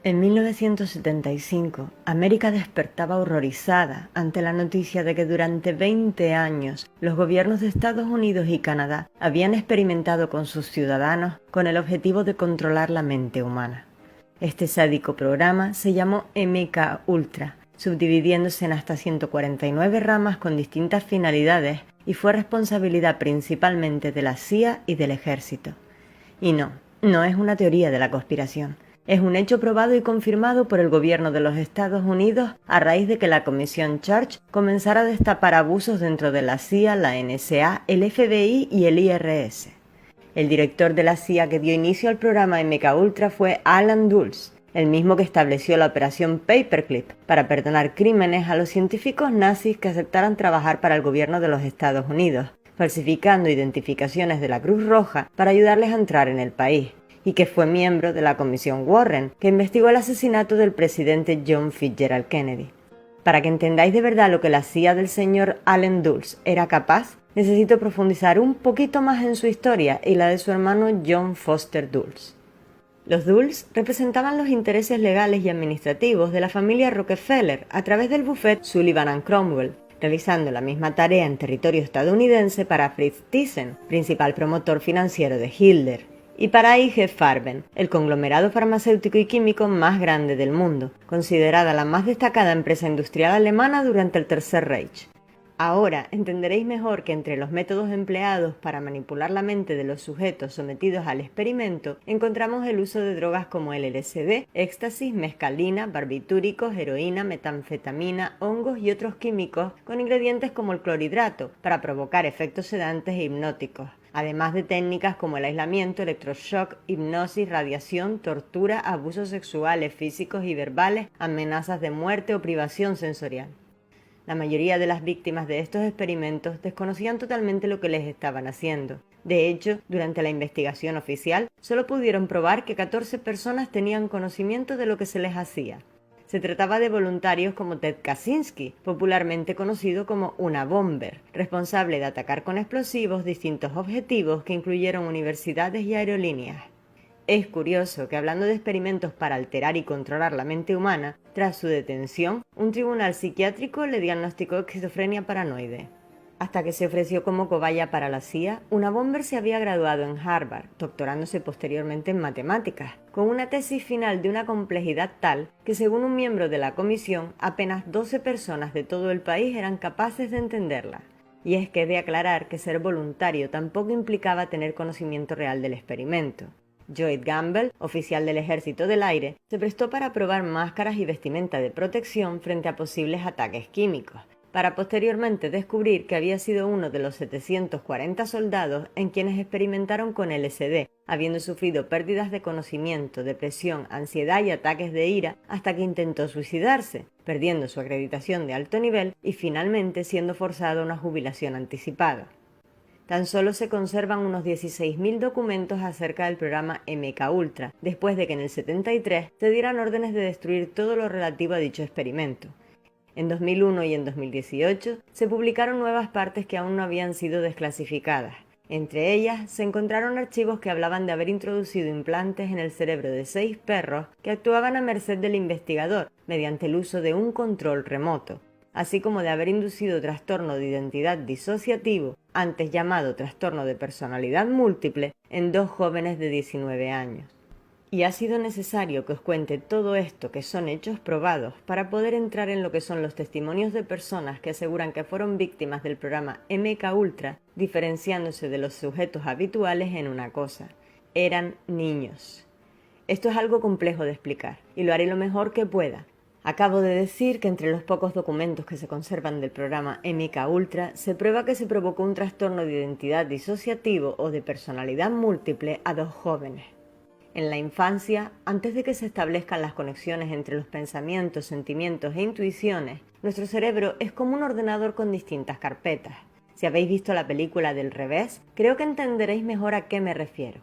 En 1975, América despertaba horrorizada ante la noticia de que durante 20 años los gobiernos de Estados Unidos y Canadá habían experimentado con sus ciudadanos con el objetivo de controlar la mente humana. Este sádico programa se llamó MK Ultra, subdividiéndose en hasta 149 ramas con distintas finalidades y fue responsabilidad principalmente de la CIA y del Ejército. Y no es una teoría de la conspiración. Es un hecho probado y confirmado por el gobierno de los Estados Unidos a raíz de que la Comisión Church comenzara a destapar abusos dentro de la CIA, la NSA, el FBI y el IRS. El director de la CIA que dio inicio al programa MKUltra fue Alan Dulles, el mismo que estableció la operación Paperclip para perdonar crímenes a los científicos nazis que aceptaran trabajar para el gobierno de los Estados Unidos, falsificando identificaciones de la Cruz Roja para ayudarles a entrar en el país, y que fue miembro de la Comisión Warren, que investigó el asesinato del presidente John Fitzgerald Kennedy. Para que entendáis de verdad lo que la CIA del señor Alan Dulles era capaz, necesito profundizar un poquito más en su historia y la de su hermano John Foster Dulles. Los Dulles representaban los intereses legales y administrativos de la familia Rockefeller a través del bufete Sullivan & Cromwell, realizando la misma tarea en territorio estadounidense para Fritz Thyssen, principal promotor financiero de Hitler, y para IG Farben, el conglomerado farmacéutico y químico más grande del mundo, considerada la más destacada empresa industrial alemana durante el Tercer Reich. Ahora entenderéis mejor que entre los métodos empleados para manipular la mente de los sujetos sometidos al experimento encontramos el uso de drogas como el LSD, éxtasis, mescalina, barbitúricos, heroína, metanfetamina, hongos y otros químicos con ingredientes como el clorhidrato para provocar efectos sedantes e hipnóticos, además de técnicas como el aislamiento, electroshock, hipnosis, radiación, tortura, abusos sexuales, físicos y verbales, amenazas de muerte o privación sensorial. La mayoría de las víctimas de estos experimentos desconocían totalmente lo que les estaban haciendo. De hecho, durante la investigación oficial, solo pudieron probar que 14 personas tenían conocimiento de lo que se les hacía. Se trataba de voluntarios como Ted Kaczynski, popularmente conocido como una bomber, responsable de atacar con explosivos distintos objetivos que incluyeron universidades y aerolíneas. Es curioso que hablando de experimentos para alterar y controlar la mente humana, tras su detención, un tribunal psiquiátrico le diagnosticó esquizofrenia paranoide. Hasta que se ofreció como cobaya para la CIA, una bomber se había graduado en Harvard, doctorándose posteriormente en matemáticas, con una tesis final de una complejidad tal que, según un miembro de la comisión, apenas 12 personas de todo el país eran capaces de entenderla. Y es que he de aclarar que ser voluntario tampoco implicaba tener conocimiento real del experimento. Lloyd Gamble, oficial del Ejército del Aire, se prestó para probar máscaras y vestimenta de protección frente a posibles ataques químicos, para posteriormente descubrir que había sido uno de los 740 soldados en quienes experimentaron con LSD, habiendo sufrido pérdidas de conocimiento, depresión, ansiedad y ataques de ira hasta que intentó suicidarse, perdiendo su acreditación de alto nivel y finalmente siendo forzado a una jubilación anticipada. Tan solo se conservan unos 16.000 documentos acerca del programa MKUltra, después de que en el 73 se dieran órdenes de destruir todo lo relativo a dicho experimento. En 2001 y en 2018 se publicaron nuevas partes que aún no habían sido desclasificadas. Entre ellas se encontraron archivos que hablaban de haber introducido implantes en el cerebro de 6 perros que actuaban a merced del investigador mediante el uso de un control remoto, así como de haber inducido trastorno de identidad disociativo, antes llamado trastorno de personalidad múltiple, en 2 jóvenes de 19 años. Y ha sido necesario que os cuente todo esto, que son hechos probados, para poder entrar en lo que son los testimonios de personas que aseguran que fueron víctimas del programa MKUltra, diferenciándose de los sujetos habituales en una cosa: eran niños. Esto es algo complejo de explicar, y lo haré lo mejor que pueda. Acabo de decir que entre los pocos documentos que se conservan del programa MKUltra se prueba que se provocó un trastorno de identidad disociativo o de personalidad múltiple a 2 jóvenes. En la infancia, antes de que se establezcan las conexiones entre los pensamientos, sentimientos e intuiciones, nuestro cerebro es como un ordenador con distintas carpetas. Si habéis visto la película del revés, creo que entenderéis mejor a qué me refiero.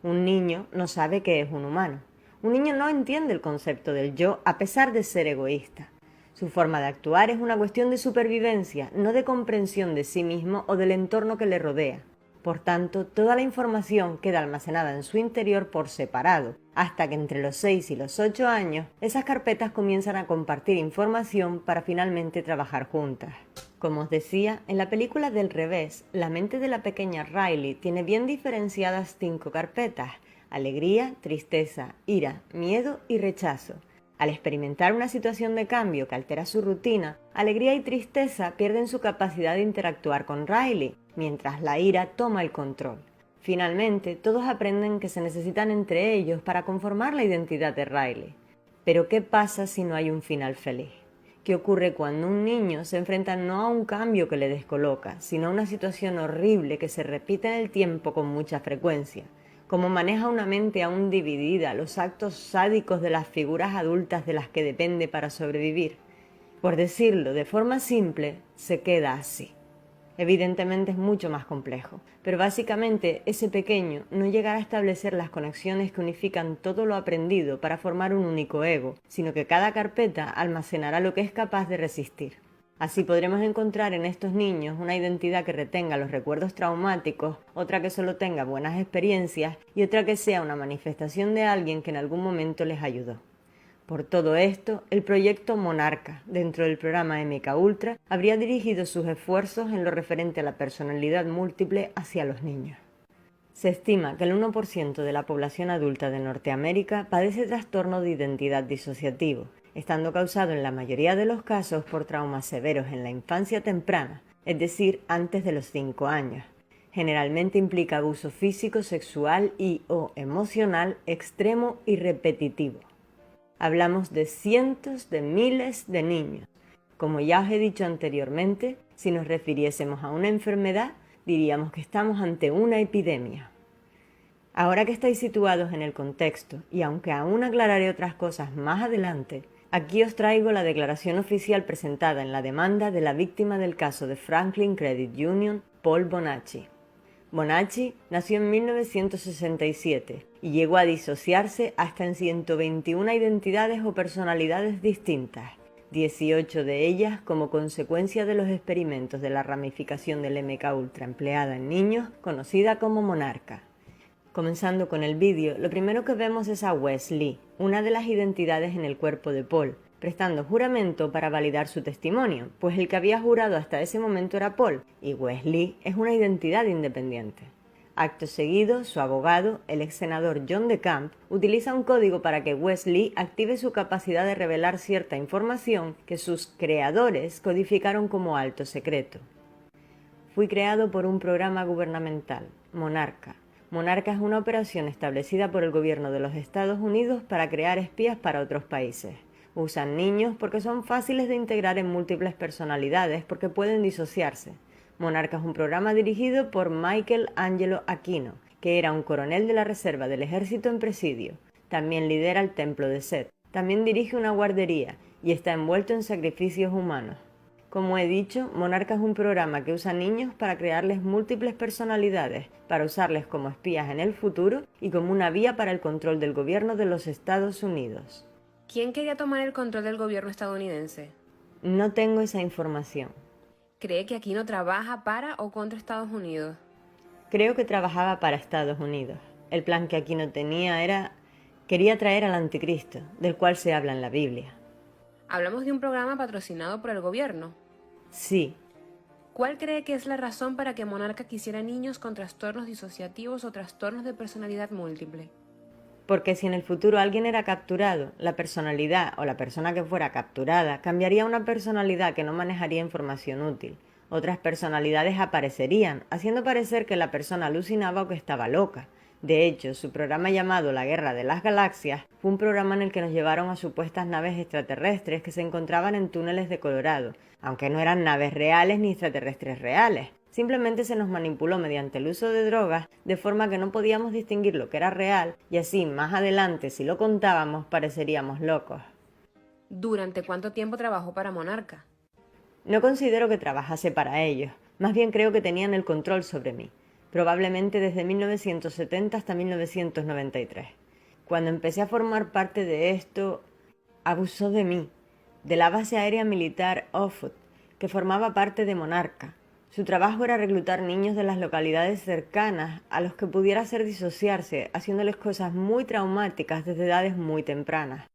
Un niño no sabe qué es un humano. Un niño no entiende el concepto del yo a pesar de ser egoísta. Su forma de actuar es una cuestión de supervivencia, no de comprensión de sí mismo o del entorno que le rodea. Por tanto, toda la información queda almacenada en su interior por separado, hasta que entre los 6 y los 8 años, esas carpetas comienzan a compartir información para finalmente trabajar juntas. Como os decía, en la película Del revés, la mente de la pequeña Riley tiene bien diferenciadas 5 carpetas: alegría, tristeza, ira, miedo y rechazo. Al experimentar una situación de cambio que altera su rutina, alegría y tristeza pierden su capacidad de interactuar con Riley, mientras la ira toma el control. Finalmente, todos aprenden que se necesitan entre ellos para conformar la identidad de Riley. Pero ¿qué pasa si no hay un final feliz? ¿Qué ocurre cuando un niño se enfrenta no a un cambio que le descoloca, sino a una situación horrible que se repite en el tiempo con mucha frecuencia? ¿Cómo maneja una mente aún dividida los actos sádicos de las figuras adultas de las que depende para sobrevivir? Por decirlo de forma simple, se queda así. Evidentemente es mucho más complejo, pero básicamente ese pequeño no llegará a establecer las conexiones que unifican todo lo aprendido para formar un único ego, sino que cada carpeta almacenará lo que es capaz de resistir. Así podremos encontrar en estos niños una identidad que retenga los recuerdos traumáticos, otra que solo tenga buenas experiencias y otra que sea una manifestación de alguien que en algún momento les ayudó. Por todo esto, el proyecto Monarca, dentro del programa MK Ultra, habría dirigido sus esfuerzos en lo referente a la personalidad múltiple hacia los niños. Se estima que el 1% de la población adulta de Norteamérica padece trastorno de identidad disociativo, estando causado en la mayoría de los casos por traumas severos en la infancia temprana, es decir, antes de los 5 años. Generalmente implica abuso físico, sexual y/o emocional extremo y repetitivo. Hablamos de cientos de miles de niños. Como ya os he dicho anteriormente, si nos refiriésemos a una enfermedad, diríamos que estamos ante una epidemia. Ahora que estáis situados en el contexto, y aunque aún aclararé otras cosas más adelante, aquí os traigo la declaración oficial presentada en la demanda de la víctima del caso de Franklin Credit Union, Paul Bonacci. Bonacci nació en 1967 y llegó a disociarse hasta en 121 identidades o personalidades distintas, 18 de ellas como consecuencia de los experimentos de la ramificación del MK Ultra empleada en niños, conocida como Monarca. Comenzando con el vídeo, lo primero que vemos es a Wes Lee, una de las identidades en el cuerpo de Paul, prestando juramento para validar su testimonio, pues el que había jurado hasta ese momento era Paul, y Wes Lee es una identidad independiente. Acto seguido, su abogado, el ex senador John DeCamp, utiliza un código para que Wes Lee active su capacidad de revelar cierta información que sus creadores codificaron como alto secreto. Fui creado por un programa gubernamental, Monarca. Monarca es una operación establecida por el gobierno de los Estados Unidos para crear espías para otros países. Usan niños porque son fáciles de integrar en múltiples personalidades porque pueden disociarse. Monarca es un programa dirigido por Michael Angelo Aquino, que era un coronel de la reserva del ejército en presidio. También lidera el templo de Set. También dirige una guardería y está envuelto en sacrificios humanos. Como he dicho, Monarca es un programa que usa niños para crearles múltiples personalidades, para usarles como espías en el futuro y como una vía para el control del gobierno de los Estados Unidos. ¿Quién quería tomar el control del gobierno estadounidense? No tengo esa información. ¿Cree que Aquino trabaja para o contra Estados Unidos? Creo que trabajaba para Estados Unidos. El plan que Aquino tenía quería traer al anticristo, del cual se habla en la Biblia. ¿Hablamos de un programa patrocinado por el gobierno? Sí. ¿Cuál cree que es la razón para que Monarca quisiera niños con trastornos disociativos o trastornos de personalidad múltiple? Porque si en el futuro alguien era capturado, la personalidad o la persona que fuera capturada cambiaría a una personalidad que no manejaría información útil. Otras personalidades aparecerían, haciendo parecer que la persona alucinaba o que estaba loca. De hecho, su programa llamado La Guerra de las Galaxias fue un programa en el que nos llevaron a supuestas naves extraterrestres que se encontraban en túneles de Colorado, aunque no eran naves reales ni extraterrestres reales. Simplemente se nos manipuló mediante el uso de drogas, de forma que no podíamos distinguir lo que era real, y así, más adelante, si lo contábamos, pareceríamos locos. ¿Durante cuánto tiempo trabajó para Monarca? No considero que trabajase para ellos, más bien creo que tenían el control sobre mí, probablemente desde 1970 hasta 1993. Cuando empecé a formar parte de esto, abusó de mí, de la base aérea militar Offutt, que formaba parte de Monarca. Su trabajo era reclutar niños de las localidades cercanas a los que pudiera hacer disociarse, haciéndoles cosas muy traumáticas desde edades muy tempranas.